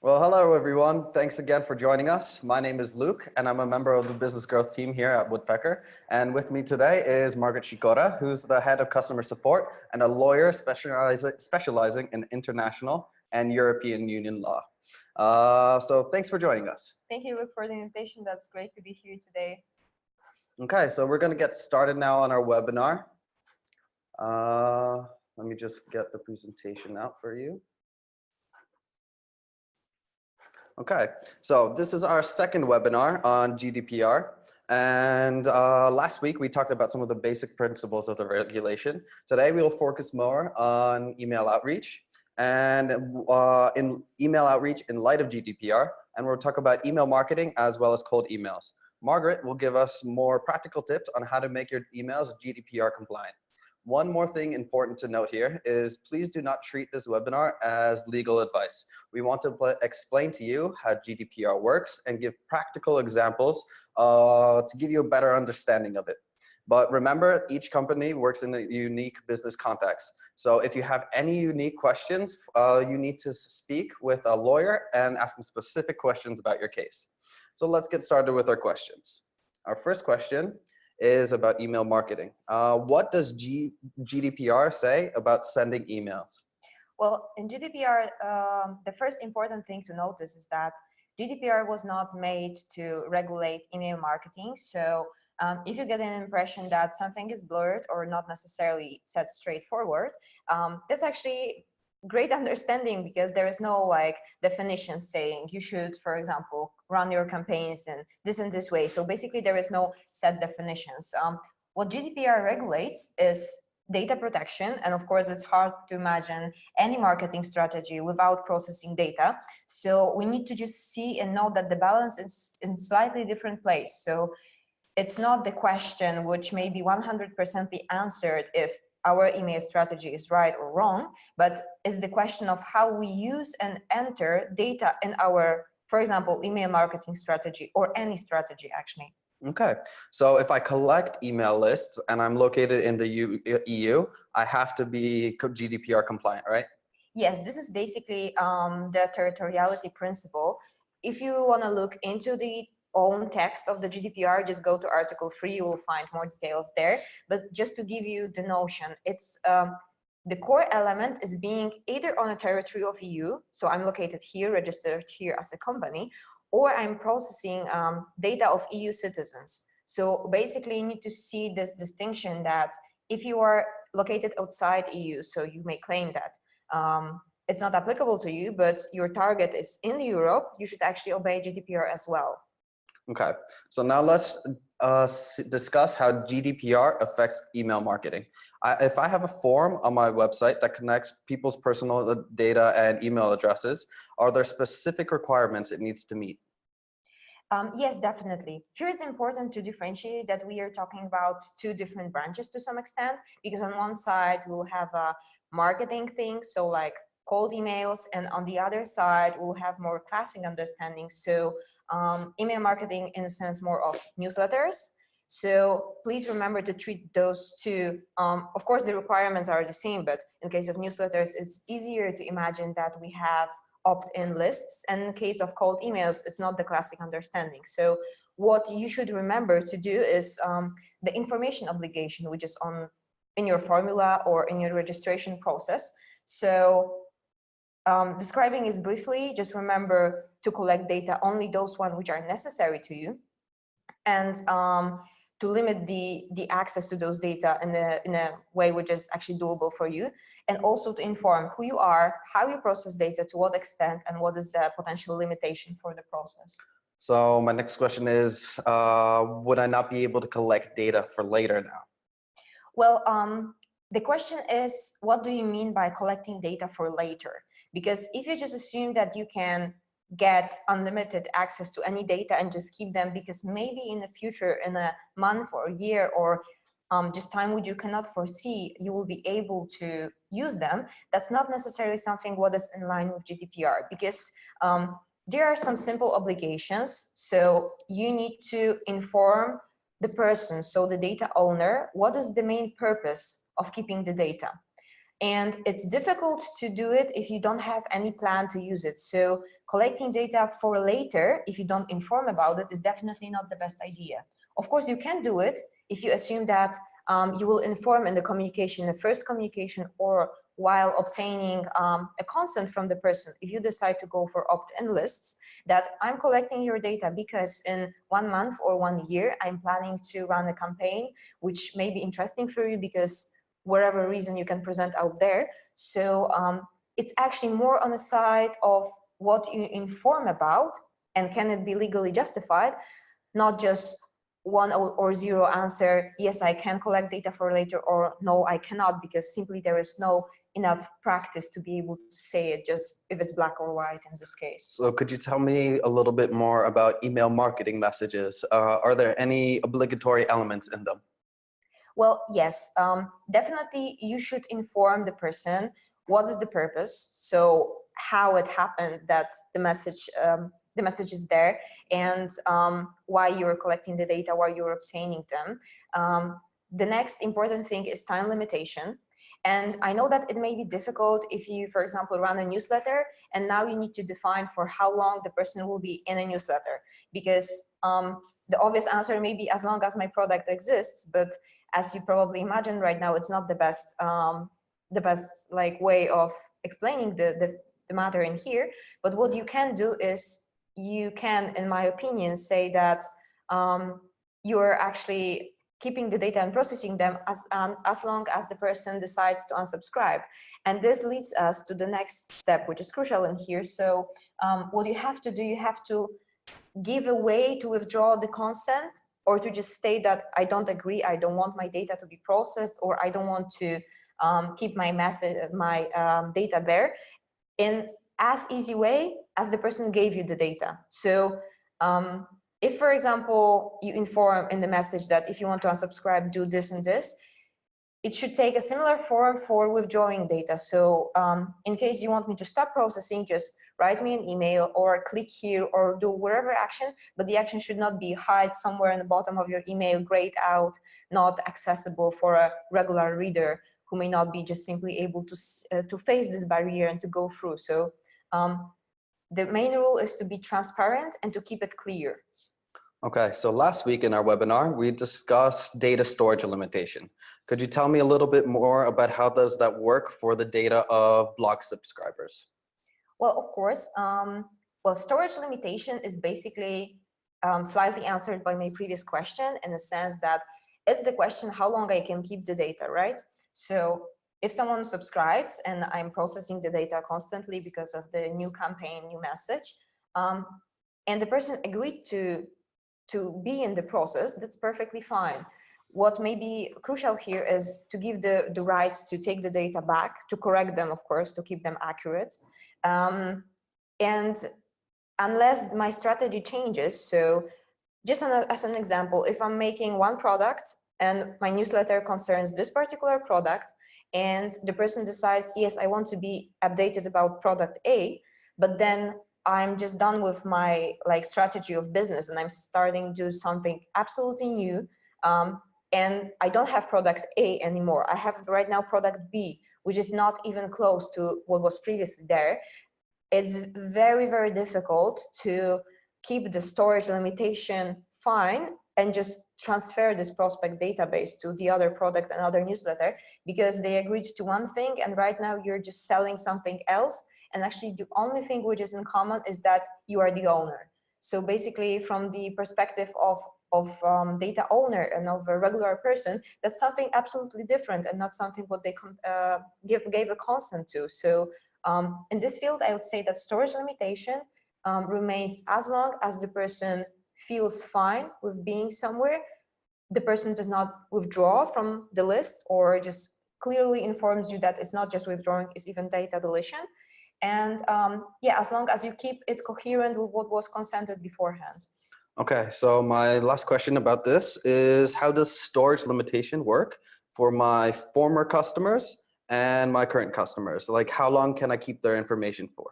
Well, hello everyone. Thanks again for joining us. My name is Luke and I'm a member of the business growth team here at Woodpecker. And with me today is Margaret Shikota, who's the head of customer support and a lawyer specializing in international and European Union law. So thanks for joining us. Thank you, Luke, for the invitation. That's great to be here today. Okay, so we're going to get started now on our webinar. Let me just get the presentation out for you. Okay, so this is our second webinar on GDPR. And last week we talked about some of the basic principles of the regulation. Today we will focus more on email outreach and in email outreach in light of GDPR. And we'll talk about email marketing as well as cold emails. Margaret will give us more practical tips on how to make your emails GDPR compliant. One more thing important to note here is please do not treat this webinar as legal advice. We want to explain to you how GDPR works and give practical examples to give you a better understanding of it. But remember, each company works in a unique business context. So if you have any unique questions, you need to speak with a lawyer and ask them specific questions about your case. So let's get started with our questions. Our first question is about email marketing. What does GDPR say about sending emails? Well, in GDPR, the first important thing to notice is that GDPR was not made to regulate email marketing. So if you get an impression that something is blurred or not necessarily set straightforward, that's actually great understanding because there is no definition saying you should, for example, run your campaigns in this way. So basically there is no set definitions. What GDPR regulates is data protection, and of course it's hard to imagine any marketing strategy without processing data. So we need to just see and know that the balance is in a slightly different place. So it's not the question which may be 100% be answered if our email strategy is right or wrong, but it's the question of how we use and enter data in our, for example, email marketing strategy or any strategy actually. Okay, so if I collect email lists and I'm located in the EU, I have to be GDPR compliant, right? Yes, this is basically the territoriality principle. If you want to look into the own text of the GDPR, just go to Article 3, you will find more details there. But just to give you the notion, it's the core element is being either on a territory of EU, so I'm located here, registered here as a company, or I'm processing data of EU citizens. So basically you need to see this distinction that if you are located outside EU, so you may claim that it's not applicable to you, but your target is in Europe, you should actually obey GDPR as well. Okay, so now let's discuss how GDPR affects email marketing. If I have a form on my website that connects people's personal data and email addresses, are there specific requirements it needs to meet? Yes, definitely. Here it's important to differentiate that we are talking about two different branches to some extent, because on one side we'll have a marketing thing, so like cold emails, and on the other side we'll have more classic understanding, so email marketing in a sense more of newsletters. So please remember to treat those two. Of course the requirements are the same, but in case of newsletters it's easier to imagine that we have opt-in lists, and in case of cold emails it's not the classic understanding. So what you should remember to do is the information obligation, which is in your formula or in your registration process. So describing is briefly, just remember to collect data, only those ones which are necessary to you, and to limit the access to those data in a way which is actually doable for you, and also to inform who you are, how you process data, to what extent, and what is the potential limitation for the process. So my next question is, would I not be able to collect data for later now? Well, the question is, what do you mean by collecting data for later? Because if you just assume that you can get unlimited access to any data and just keep them because maybe in the future, in a month or a year or just time which you cannot foresee, you will be able to use them, that's not necessarily something what is in line with GDPR, because there are some simple obligations. So you need to inform the person, so the data owner, what is the main purpose of keeping the data. And it's difficult to do it if you don't have any plan to use it. So collecting data for later, if you don't inform about it, is definitely not the best idea. Of course, you can do it if you assume that you will inform in the communication, the first communication, or while obtaining a consent from the person. If you decide to go for opt-in lists, that I'm collecting your data because in 1 month or 1 year, I'm planning to run a campaign, which may be interesting for you because whatever reason you can present out there. So it's actually more on the side of what you inform about and can it be legally justified, not just one or zero answer, yes, I can collect data for later, or no, I cannot, because simply there is no enough practice to be able to say it just if it's black or white in this case. So could you tell me a little bit more about email marketing messages? Are there any obligatory elements in them? Well, yes, definitely you should inform the person what is the purpose, so how it happened that the message is there, and why you're collecting the data, why you're obtaining them. The next important thing is time limitation. And I know that it may be difficult if you, for example, run a newsletter and now you need to define for how long the person will be in a newsletter, because the obvious answer may be as long as my product exists, but as you probably imagine right now, it's not the best like way of explaining the matter in here. But what you can do is you can, in my opinion, say that you're actually keeping the data and processing them as long as the person decides to unsubscribe. And this leads us to the next step, which is crucial in here. So what you have to do, you have to give a way to withdraw the consent, or to just state that I don't agree, I don't want my data to be processed, or I don't want to keep my data there, in as easy way as the person gave you the data. So if, for example, you inform in the message that if you want to unsubscribe, do this and this, it should take a similar form for withdrawing data. So in case you want me to stop processing, just write me an email or click here or do whatever action, but the action should not be hide somewhere in the bottom of your email, grayed out, not accessible for a regular reader who may not be just simply able to face this barrier and to go through. So the main rule is to be transparent and to keep it clear. Okay, so last week in our webinar, we discussed data storage limitation. Could you tell me a little bit more about how does that work for the data of blog subscribers? Well, of course. Well, storage limitation is basically slightly answered by my previous question, in the sense that it's the question how long I can keep the data, right? So if someone subscribes and I'm processing the data constantly because of the new campaign, new message, and the person agreed to be in the process, that's perfectly fine. What may be crucial here is to give the right to take the data back, to correct them, of course, to keep them accurate. And unless my strategy changes, so just as an example, if I'm making one product and my newsletter concerns this particular product, and the person decides, yes, I want to be updated about product A, but then I'm just done with my strategy of business and I'm starting to do something absolutely new, and I don't have product A anymore. I have right now product B, which is not even close to what was previously there. It's very, very difficult to keep the storage limitation fine and just transfer this prospect database to the other product and other newsletter, because they agreed to one thing and right now you're just selling something else. And actually the only thing which is in common is that you are the owner. So basically from the perspective of data owner and of a regular person, that's something absolutely different and not something what they gave a consent to. So in this field, I would say that storage limitation remains as long as the person feels fine with being somewhere. The person does not withdraw from the list or just clearly informs you that it's not just withdrawing, it's even data deletion. And yeah, as long as you keep it coherent with what was consented beforehand. Okay, so my last question about this is, how does storage limitation work for my former customers and my current customers? Like, how long can I keep their information for?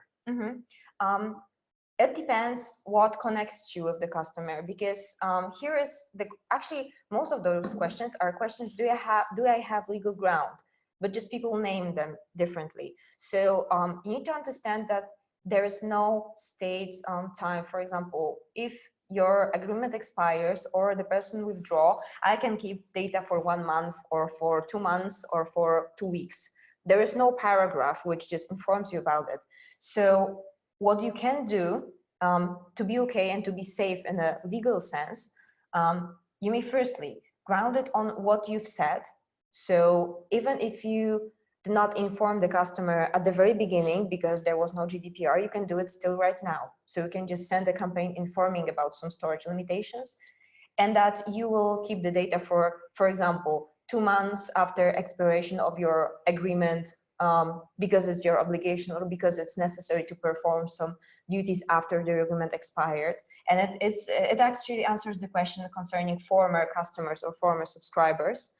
It depends what connects you with the customer, because here is actually most of those questions are questions, do I have legal ground? but just people name them differently. So you need to understand that there is no state time. For example, if your agreement expires or the person withdraw, I can keep data for 1 month or for 2 months or for 2 weeks. There is no paragraph which just informs you about it. So what you can do to be okay and to be safe in a legal sense, you may firstly ground it on what you've said. So even if you did not inform the customer at the very beginning because there was no GDPR, you can do it still right now. So you can just send a campaign informing about some storage limitations, and that you will keep the data for example, 2 months after expiration of your agreement, because it's your obligation or because it's necessary to perform some duties after the agreement expired. And it actually answers the question concerning former customers or former subscribers.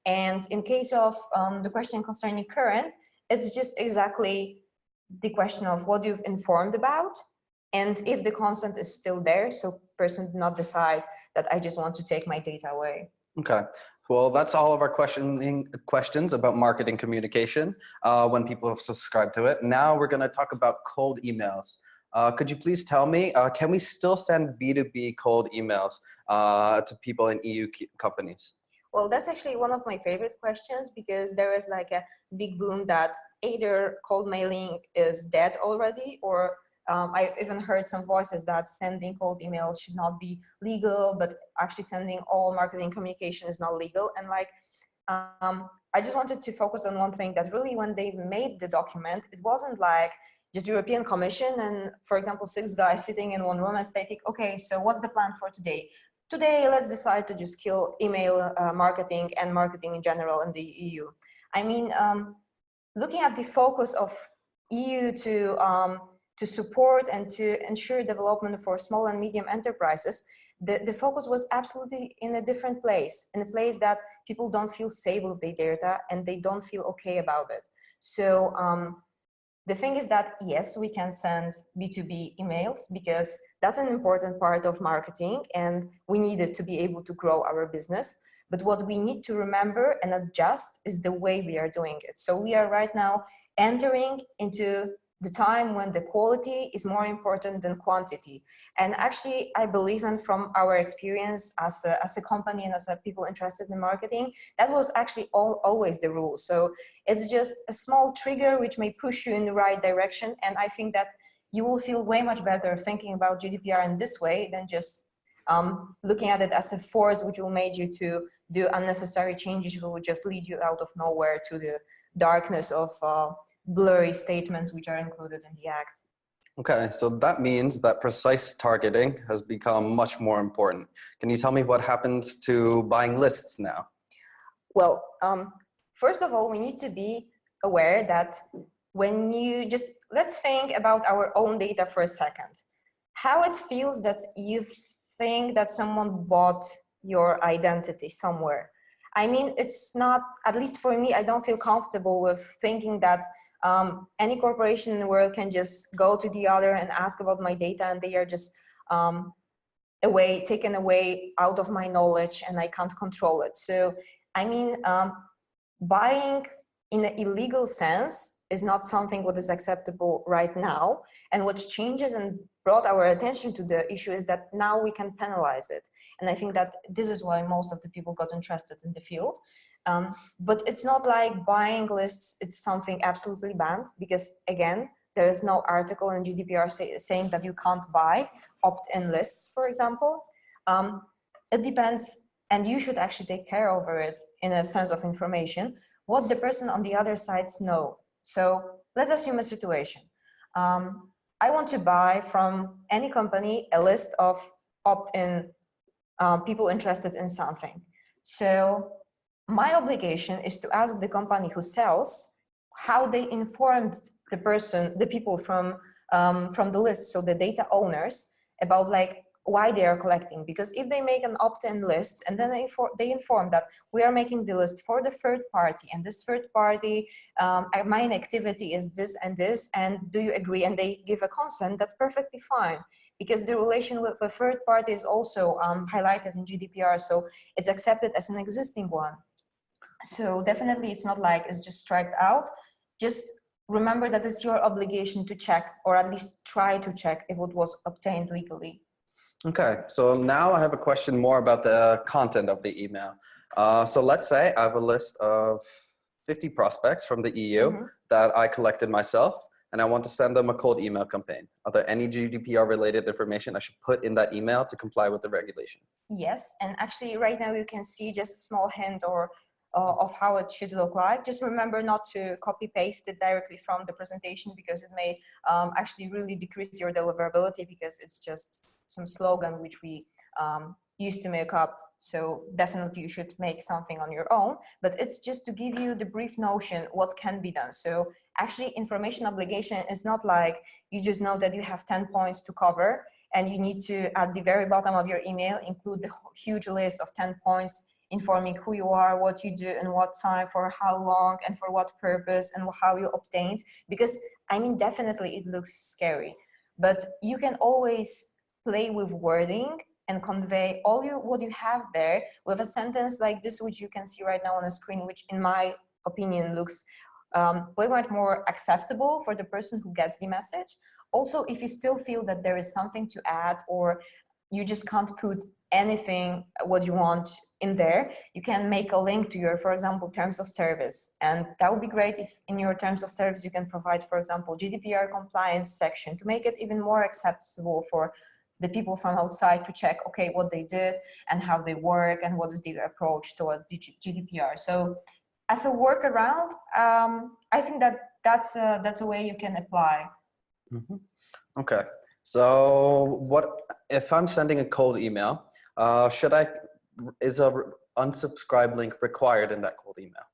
And in case of the question concerning current, it's just exactly the question of what you've informed about, and if the consent is still there, so person did not decide that I just want to take my data away. Okay. Well, that's all of our questions about marketing communication when people have subscribed to it. Now we're going to talk about cold emails. Could you please tell me, can we still send B2B cold emails to people in EU companies? Well, that's actually one of my favorite questions, because there is like a big boom that either cold mailing is dead already, or I've even heard some voices that sending cold emails should not be legal, but actually sending all marketing communication is not legal. And like, I just wanted to focus on one thing, that really when they made the document, it wasn't like just European Commission and, for example, 6 guys sitting in one room and stating, okay, so what's the plan for today? Today, let's decide to just kill email marketing and marketing in general in the EU. I mean, looking at the focus of EU to support and to ensure development for small and medium enterprises, the focus was absolutely in a different place, in a place that people don't feel safe with their data and they don't feel okay about it. So the thing is that, yes, we can send B2B emails because that's an important part of marketing and we need it to be able to grow our business. But what we need to remember and adjust is the way we are doing it. So we are right now entering into the time when the quality is more important than quantity. And actually, I believe, and from our experience as a company and as a people interested in marketing, that was actually always the rule. So it's just a small trigger which may push you in the right direction. And I think that you will feel way much better thinking about GDPR in this way than just looking at it as a force which will make you to do unnecessary changes, which will just lead you out of nowhere to the darkness of blurry statements which are included in the act. Okay, so that means that precise targeting has become much more important. Can you tell me what happens to buying lists now? Well, first of all, we need to be aware that when you just, let's think about our own data for a second. How it feels that you think that someone bought your identity somewhere. I mean, it's not, at least for me, I don't feel comfortable with thinking that any corporation in the world can just go to the other and ask about my data and they are just taken away out of my knowledge and I can't control it. So, I mean, buying in an illegal sense is not something what is acceptable right now. And what changes and brought our attention to the issue is that now we can penalize it. And I think that this is why most of the people got interested in the field. But it's not like buying lists, it's something absolutely banned, because again, there is no article in GDPR saying that you can't buy opt-in lists, for example. It depends, and you should actually take care over it in a sense of information, what the person on the other sides know. So let's assume a situation. I want to buy from any company a list of opt-in people interested in something. So my obligation is to ask the company who sells how they informed the person, the people from the list, so the data owners, about like why they are collecting. Because if they make an opt-in list and then they inform that we are making the list for the third party, and this third party, my activity is this and this, and do you agree? And they give a consent, that's perfectly fine. Because the relation with the third party is also highlighted in GDPR, so it's accepted as an existing one. So definitely it's not like it's just striked out. Just remember that it's your obligation to check, or at least try to check, if it was obtained legally. Okay, so now I have a question more about the content of the email. So let's say I have a list of 50 prospects from the EU that I collected myself, and I want to send them a cold email campaign. Are there any GDPR related information I should put in that email to comply with the regulation? Yes, and actually right now you can see just a small hint or of how it should look like. Just remember not to copy paste it directly from the presentation, because it may actually really decrease your deliverability, because it's just some slogan which we used to make up. So definitely you should make something on your own, but it's just to give you the brief notion what can be done. So actually information obligation is not like you just know that you have 10 points to cover, and you need to, at the very bottom of your email, include the huge list of 10 points informing who you are, what you do, and what time, for how long, and for what purpose, and how you obtained. Because, I mean, definitely it looks scary, but you can always play with wording and convey what you have there with a sentence like this, which you can see right now on the screen, which in my opinion looks way much more acceptable for the person who gets the message. Also, if you still feel that there is something to add, or you just can't put anything what you want in there, you can make a link to your, for example, terms of service. And that would be great if in your terms of service you can provide, for example, GDPR compliance section to make it even more accessible for the people from outside to check, okay, what they did and how they work and what is their approach toward GDPR. So as a workaround, I think that that's a way you can apply. Okay, so what if I'm sending a cold email? Is a unsubscribe link required in that cold email?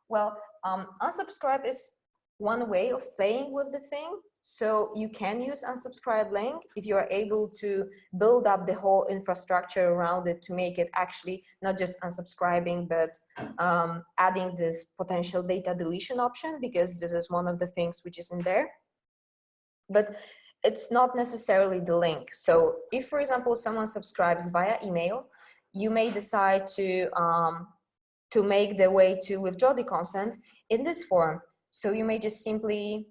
Well, unsubscribe is one way of playing with the thing. So you can use unsubscribe link if you are able to build up the whole infrastructure around it to make it actually not just unsubscribing, but adding this potential data deletion option, because this is one of the things which is in there. But it's not necessarily the link. So if, for example, someone subscribes via email, you may decide to make the way to withdraw the consent in this form. So you may just simply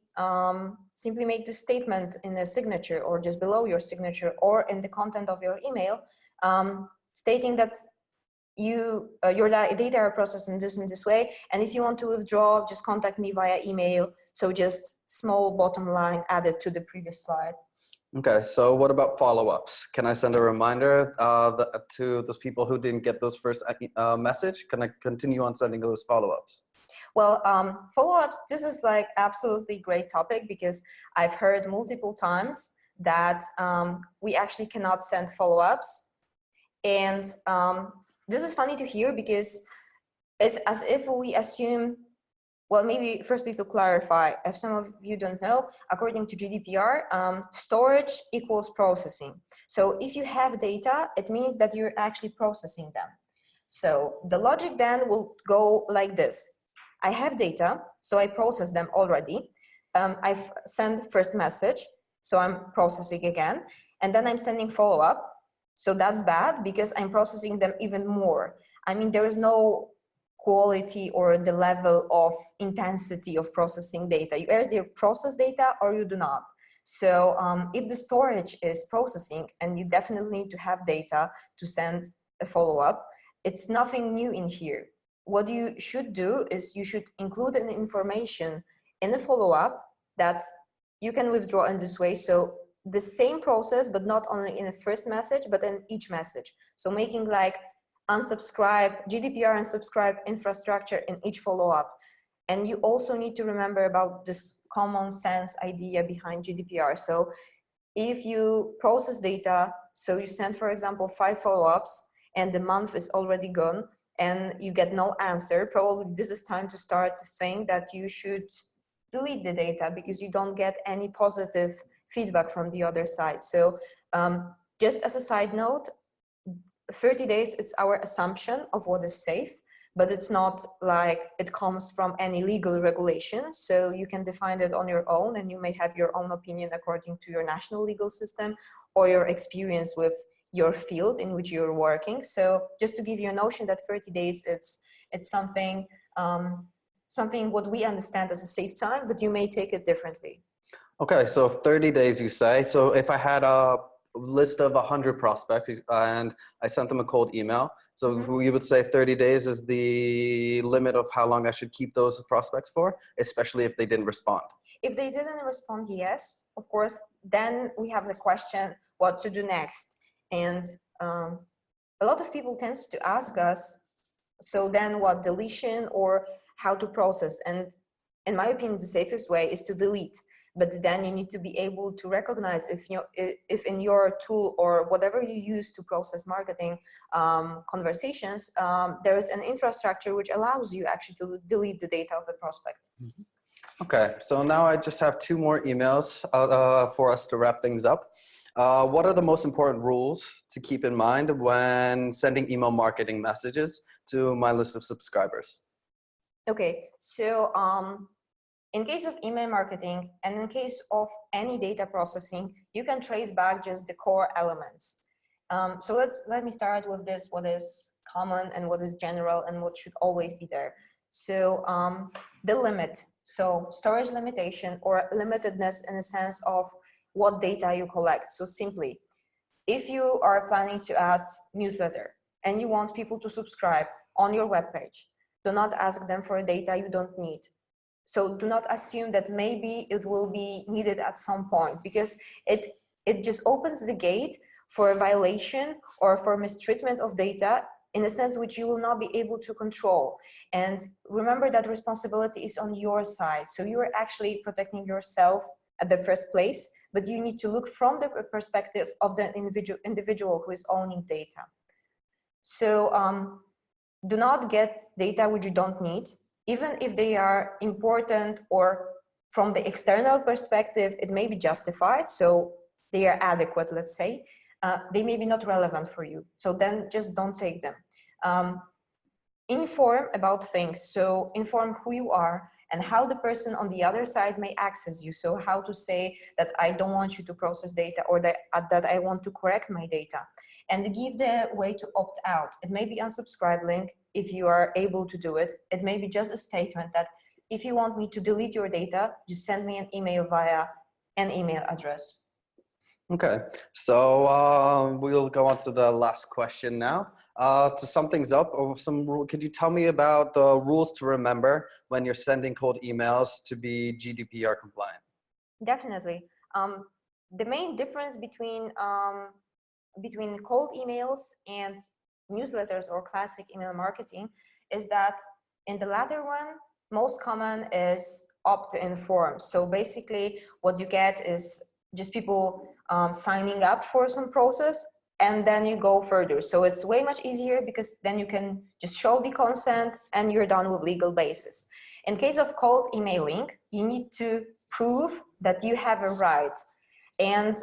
make the statement in a signature, or just below your signature, or in the content of your email, stating that your data are processed in this way, and if you want to withdraw, just contact me via email. So just small bottom line added to the previous slide. Okay, so what about follow-ups? Can I send a reminder to those people who didn't get those first message? Can I continue on sending those follow-ups? Well, follow-ups, this is like absolutely great topic, because I've heard multiple times that we actually cannot send follow-ups. And this is funny to hear, because it's as if we assume, well, maybe firstly to clarify, if some of you don't know, according to GDPR, storage equals processing. So if you have data, it means that you're actually processing them. So the logic then will go like this. I have data, so I process them already. I've sent first message, so I'm processing again. And then I'm sending follow-up. So that's bad, because I'm processing them even more. I mean, there is no quality or the level of intensity of processing data. You either process data or you do not. So if the storage is processing, and you definitely need to have data to send a follow-up, it's nothing new in here. What you should do is you should include an information in the follow-up that you can withdraw in this way. So the same process, but not only in the first message, but in each message. So making like unsubscribe, GDPR unsubscribe infrastructure in each follow-up. And you also need to remember about this common sense idea behind GDPR. So if you process data, so you send, for example, 5 follow-ups, and the month is already gone, and you get no answer, probably this is time to start to think that you should delete the data, because you don't get any positive feedback from the other side. So just as a side note, 30 days, it's our assumption of what is safe, but it's not like it comes from any legal regulation. So you can define it on your own, and you may have your own opinion according to your national legal system or your experience with your field in which you're working. So just to give you a notion that 30 days, It's something, something what we understand as a safe time, but you may take it differently. Okay, so 30 days you say. So if I had a list of 100 prospects and I sent them a cold email, so we would say 30 days is the limit of how long I should keep those prospects for, especially if they didn't respond. If they didn't respond, yes, of course, then we have the question what to do next. And a lot of people tends to ask us, so then what, deletion or how to process? And in my opinion, the safest way is to delete. But then you need to be able to recognize if in your tool or whatever you use to process marketing conversations, there is an infrastructure which allows you actually to delete the data of the prospect. Okay, so now I just have two more emails for us to wrap things up. What are the most important rules to keep in mind when sending email marketing messages to my list of subscribers? Okay, so in case of email marketing and in case of any data processing, you can trace back just the core elements. So let me start with this, what is common and what is general and what should always be there. So the limit, so storage limitation or limitedness in the sense of what data you collect. So simply, if you are planning to add newsletter and you want people to subscribe on your webpage, do not ask them for data you don't need. So do not assume that maybe it will be needed at some point, because it just opens the gate for a violation or for mistreatment of data in a sense which you will not be able to control. And remember that responsibility is on your side. So you are actually protecting yourself at the first place, but you need to look from the perspective of the individual who is owning data. So do not get data which you don't need, even if they are important or from the external perspective, it may be justified. So they are adequate, let's say. They may be not relevant for you. So then just don't take them. Inform about things. So inform who you are and how the person on the other side may access you. So how to say that I don't want you to process data, or that I want to correct my data. And give the way to opt out. It may be unsubscribe link if you are able to do it. It may be just a statement that if you want me to delete your data, just send me an email via an email address. Okay, so we'll go on to the last question now. To sum things up, could you tell me about the rules to remember when you're sending cold emails to be GDPR compliant? Definitely. The main difference between cold emails and newsletters or classic email marketing is that in the latter one, most common is opt-in form. So basically what you get is just people signing up for some process, and then you go further. So it's way much easier because then you can just show the consent and you're done with legal basis. In case of cold emailing, you need to prove that you have a right. And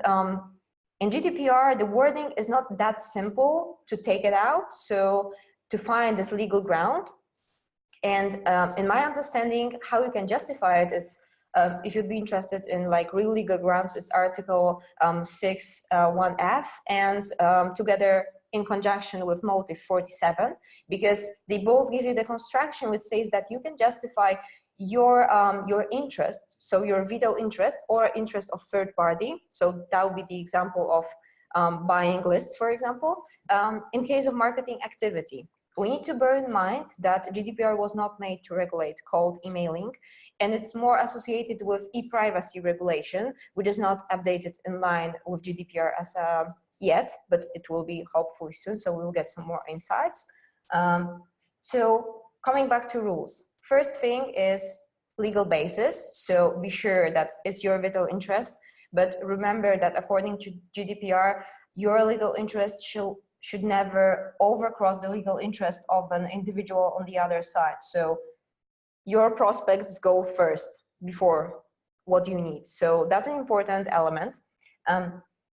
in GDPR, the wording is not that simple to take it out, so to find this legal ground. And in my understanding, how you can justify it is, if you'd be interested in like real legal grounds, it's Article 6(1)(f), and together in conjunction with Motive 47, because they both give you the construction which says that you can justify your interest, so your vital interest or interest of third party. So that would be the example of buying list, for example, in case of marketing activity. We need to bear in mind that GDPR was not made to regulate cold emailing, and it's more associated with e-privacy regulation, which is not updated in line with GDPR as yet, but it will be hopefully soon, so we'll get some more insights. So coming back to rules. First thing is legal basis, so be sure that it's your vital interest, but remember that according to GDPR, your legal interest should never overcross the legal interest of an individual on the other side. So your prospects go first before what you need. So that's an important element.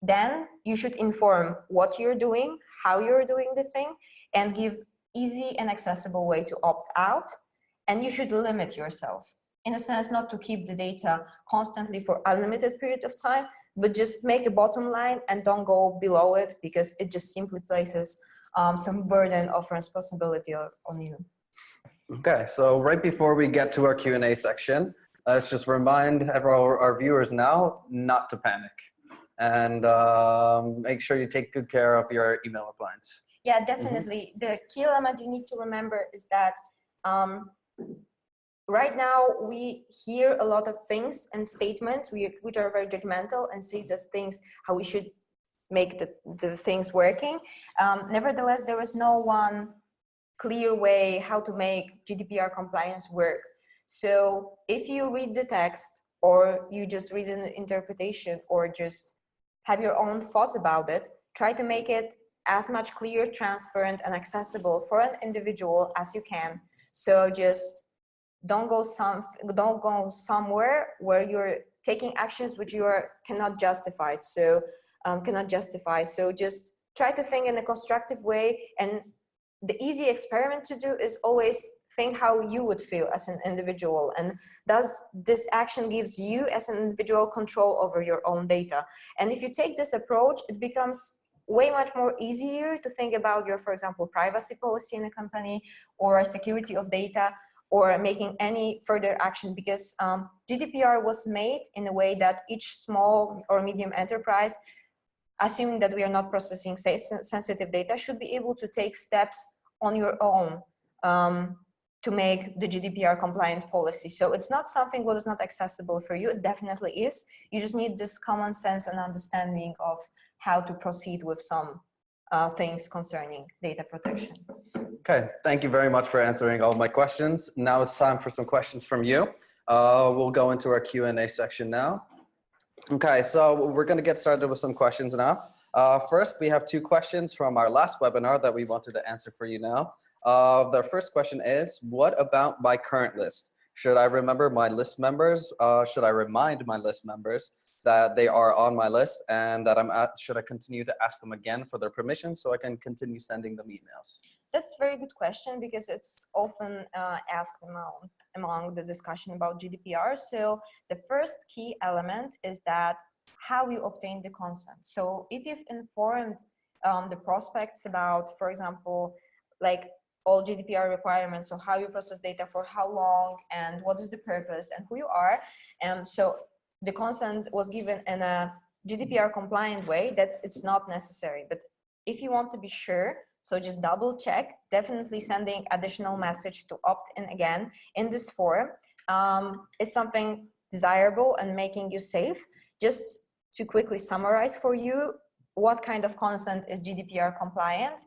Then you should inform what you're doing, how you're doing the thing, and give easy and accessible way to opt out. And you should limit yourself, in a sense, not to keep the data constantly for unlimited period of time, but just make a bottom line and don't go below it, because it just simply places some burden of responsibility on you. Okay, so right before we get to our Q&A section, let's just remind our viewers now not to panic and make sure you take good care of your email appliance. Yeah, definitely. The key element you need to remember is that right now we hear a lot of things and statements which are very judgmental and says as things how we should make the things working. Nevertheless, there is no one clear way how to make GDPR compliance work. So if you read the text or you just read an interpretation or just have your own thoughts about it, try to make it as much clear, transparent, and accessible for an individual as you can. So just don't go somewhere where you're taking actions which you cannot justify. So So just try to think in a constructive way, and the easy experiment to do is always think how you would feel as an individual, and does this action gives you as an individual control over your own data. And if you take this approach, it becomes way much more easier to think about your, for example, privacy policy in a company or security of data or making any further action, because GDPR was made in a way that each small or medium enterprise, assuming that we are not processing sensitive data, should be able to take steps on your own to make the GDPR compliant policy. So it's not something what is not accessible for you. It definitely is. You just need this common sense and understanding of how to proceed with some things concerning data protection. Okay, thank you very much for answering all my questions. Now it's time for some questions from you. We'll go into our Q&A section now. Okay, so we're going to get started with some questions now. First, we have two questions from our last webinar that we wanted to answer for you now. The first question is, what about my current list? Should I remember my list members? Should I remind my list members that they are on my list, and that should I continue to ask them again for their permission so I can continue sending them emails? That's a very good question, because it's often asked among the discussion about GDPR. So the first key element is that how you obtain the consent. So if you've informed the prospects about, for example, like all GDPR requirements, so how you process data, for how long, and what is the purpose, and who you are, and so the consent was given in a GDPR compliant way, that it's not necessary. But if you want to be sure, so just double check, definitely sending additional message to opt in again in this form is something desirable and making you safe. Just to quickly summarize for you, what kind of consent is GDPR compliant?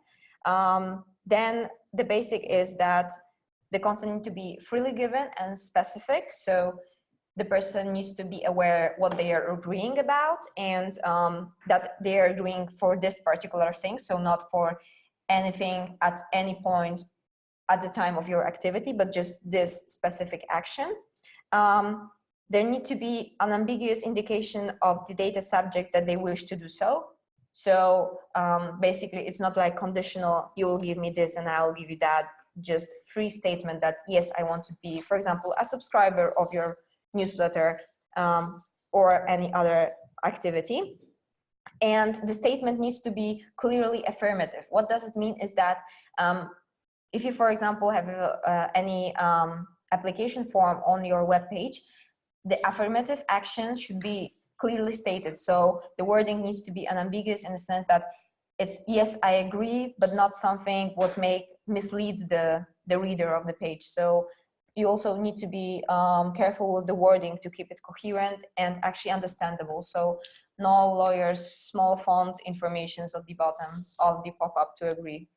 Then the basic is that the consent needs to be freely given and specific. So the person needs to be aware what they are agreeing about, and that they are doing for this particular thing. So not for anything at any point at the time of your activity, but just this specific action. There need to be an ambiguous indication of the data subject that they wish to do so. So basically, it's not like conditional, you will give me this and I will give you that, just free statement that, yes, I want to be, for example, a subscriber of your newsletter or any other activity. And the statement needs to be clearly affirmative. What does it mean is that if you, for example, have any application form on your web page, the affirmative action should be clearly stated. So the wording needs to be unambiguous in the sense that it's, yes, I agree, but not something what may mislead the reader of the page. So you also need to be careful with the wording to keep it coherent and actually understandable. So no lawyers, small font informations at the bottom of the pop-up to agree.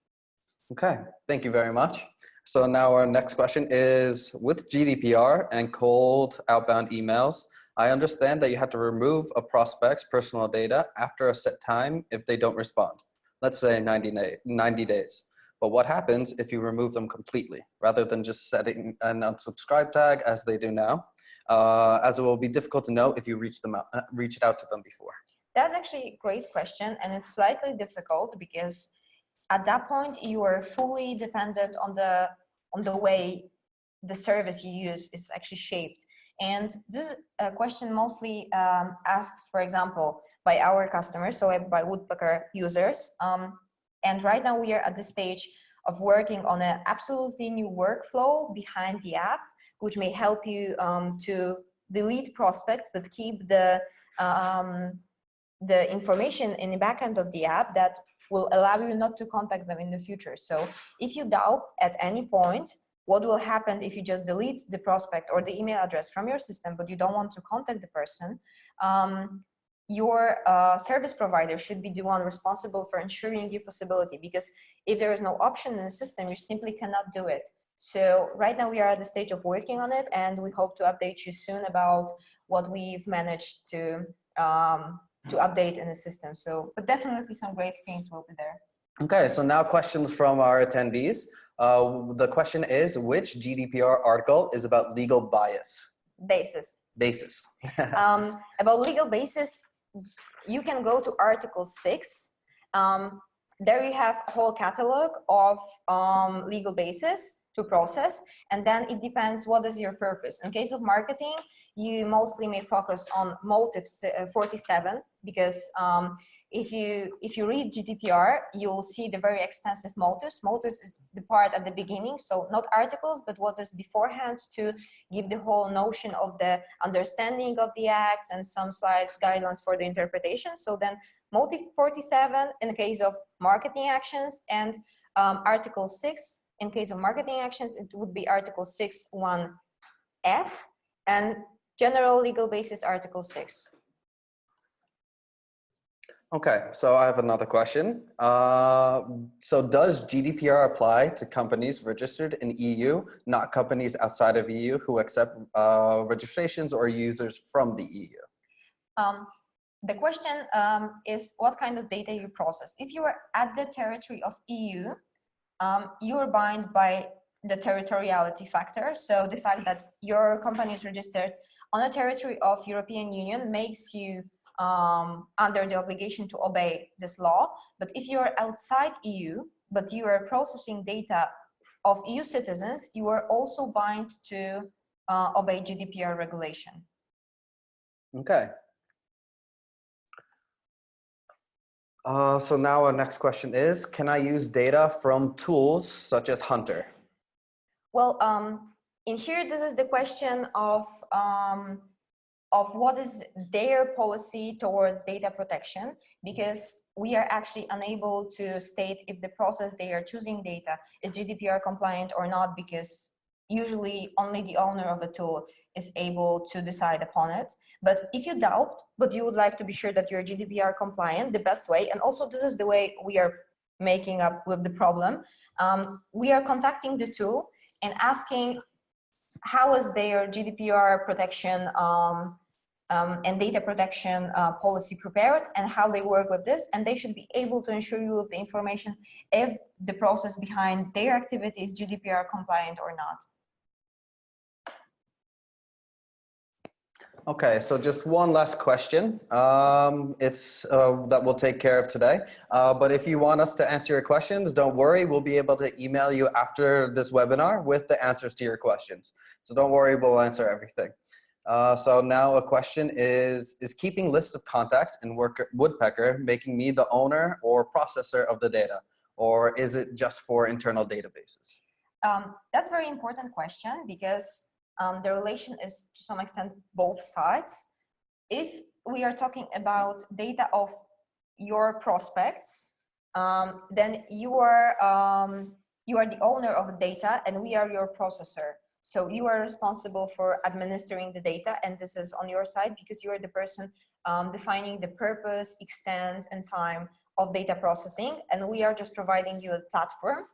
Okay, thank you very much. So now our next question is, with GDPR and cold outbound emails, I understand that you have to remove a prospect's personal data after a set time if they don't respond. Let's say 90 days. But what happens if you remove them completely, rather than just setting an unsubscribe tag as they do now, as it will be difficult to know if you reached out to them before? That's actually a great question, and it's slightly difficult because at that point you are fully dependent on the way the service you use is actually shaped. And this is a question mostly asked, for example, by our customers, so by Woodpecker users. And right now we are at the stage of working on an absolutely new workflow behind the app, which may help you to delete prospects, but keep the information in the backend of the app that will allow you not to contact them in the future. So if you doubt at any point what will happen if you just delete the prospect or the email address from your system, but you don't want to contact the person, your service provider should be the one responsible for ensuring your possibility, because if there is no option in the system, you simply cannot do it. So right now we are at the stage of working on it, and we hope to update you soon about what we've managed to update in the system. So, but definitely some great things will be there. Okay, so now questions from our attendees. The question is, which GDPR article is about legal bias? Basis. Basis. About legal basis, you can go to Article 6. There you have a whole catalog of legal basis to process, and then it depends what is your purpose. In case of marketing, you mostly may focus on motive 47, because if you read GDPR, you'll see the very extensive motives. Motives is the part at the beginning, so not articles, but what is beforehand, to give the whole notion of the understanding of the acts, and some slides guidelines for the interpretation. So then motive 47 in the case of marketing actions, and Article 6 in case of marketing actions, it would be Article 6(1)(f), and general legal basis Article 6. Okay, so I have another question. So does GDPR apply to companies registered in EU, not companies outside of EU who accept registrations or users from the EU? The question is what kind of data you process. If you are at the territory of EU, you are bound by the territoriality factor. So the fact that your company is registered on a territory of European Union makes you under the obligation to obey this law. But if you are outside EU, but you are processing data of EU citizens, you are also bound to obey GDPR regulation. Okay. So now our next question is, can I use data from tools such as Hunter? Well, in here, this is the question of what is their policy towards data protection, because we are actually unable to state if the process they are choosing data is GDPR compliant or not, because usually only the owner of the tool is able to decide upon it. But if you doubt, but you would like to be sure that you're GDPR compliant, the best way, and also this is the way we are making up with the problem, we are contacting the tool and asking how is their GDPR protection and data protection policy prepared, and how they work with this, and they should be able to ensure you with the information if the process behind their activity is GDPR compliant or not. Okay, so just one last question. That we'll take care of today. But if you want us to answer your questions, don't worry, we'll be able to email you after this webinar with the answers to your questions. So don't worry, we'll answer everything. So now a question is keeping lists of contacts in Woodpecker making me the owner or processor of the data? Or is it just for internal databases? That's a very important question, because the relation is to some extent both sides. If we are talking about data of your prospects, then you are the owner of the data and we are your processor. So you are responsible for administering the data, and this is on your side because you are the person defining the purpose, extent, and time of data processing, and we are just providing you a platform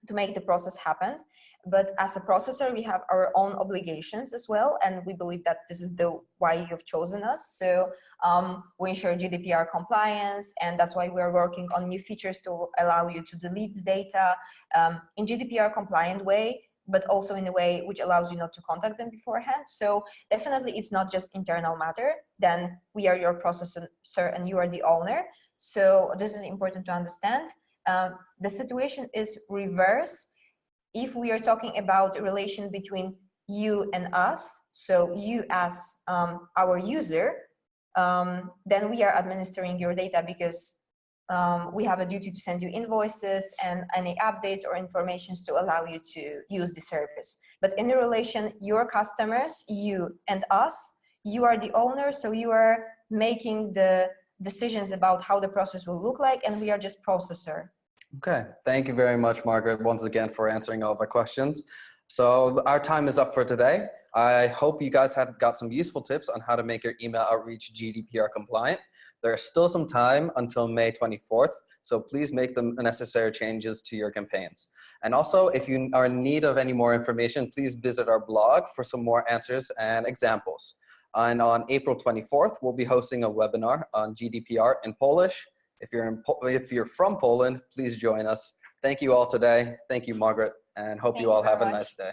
to make the process happen. But as a processor, we have our own obligations as well, and we believe that this is why you've chosen us. So we ensure GDPR compliance, and that's why we're working on new features to allow you to delete the data in GDPR compliant way, but also in a way which allows you not to contact them beforehand. So definitely it's not just internal matter, then we are your processor and you are the owner. So this is important to understand. The situation is reverse if we are talking about a relation between you and us. So you as our user, then we are administering your data because we have a duty to send you invoices and any updates or informations to allow you to use the service. But in the relation, your customers, you and us, you are the owner, so you are making the decisions about how the process will look like, and we are just processor. Okay, thank you very much, Margaret, once again for answering all of our questions. So our time is up for today. I hope you guys have got some useful tips on how to make your email outreach GDPR compliant. There is still some time until May 24th, so please make the necessary changes to your campaigns. And also, if you are in need of any more information, please visit our blog for some more answers and examples. And on April 24th, we'll be hosting a webinar on GDPR in Polish. If you're from Poland, please join us. Thank you all today. Thank you, Margaret, and hope Thank you you all very have a much. nice day.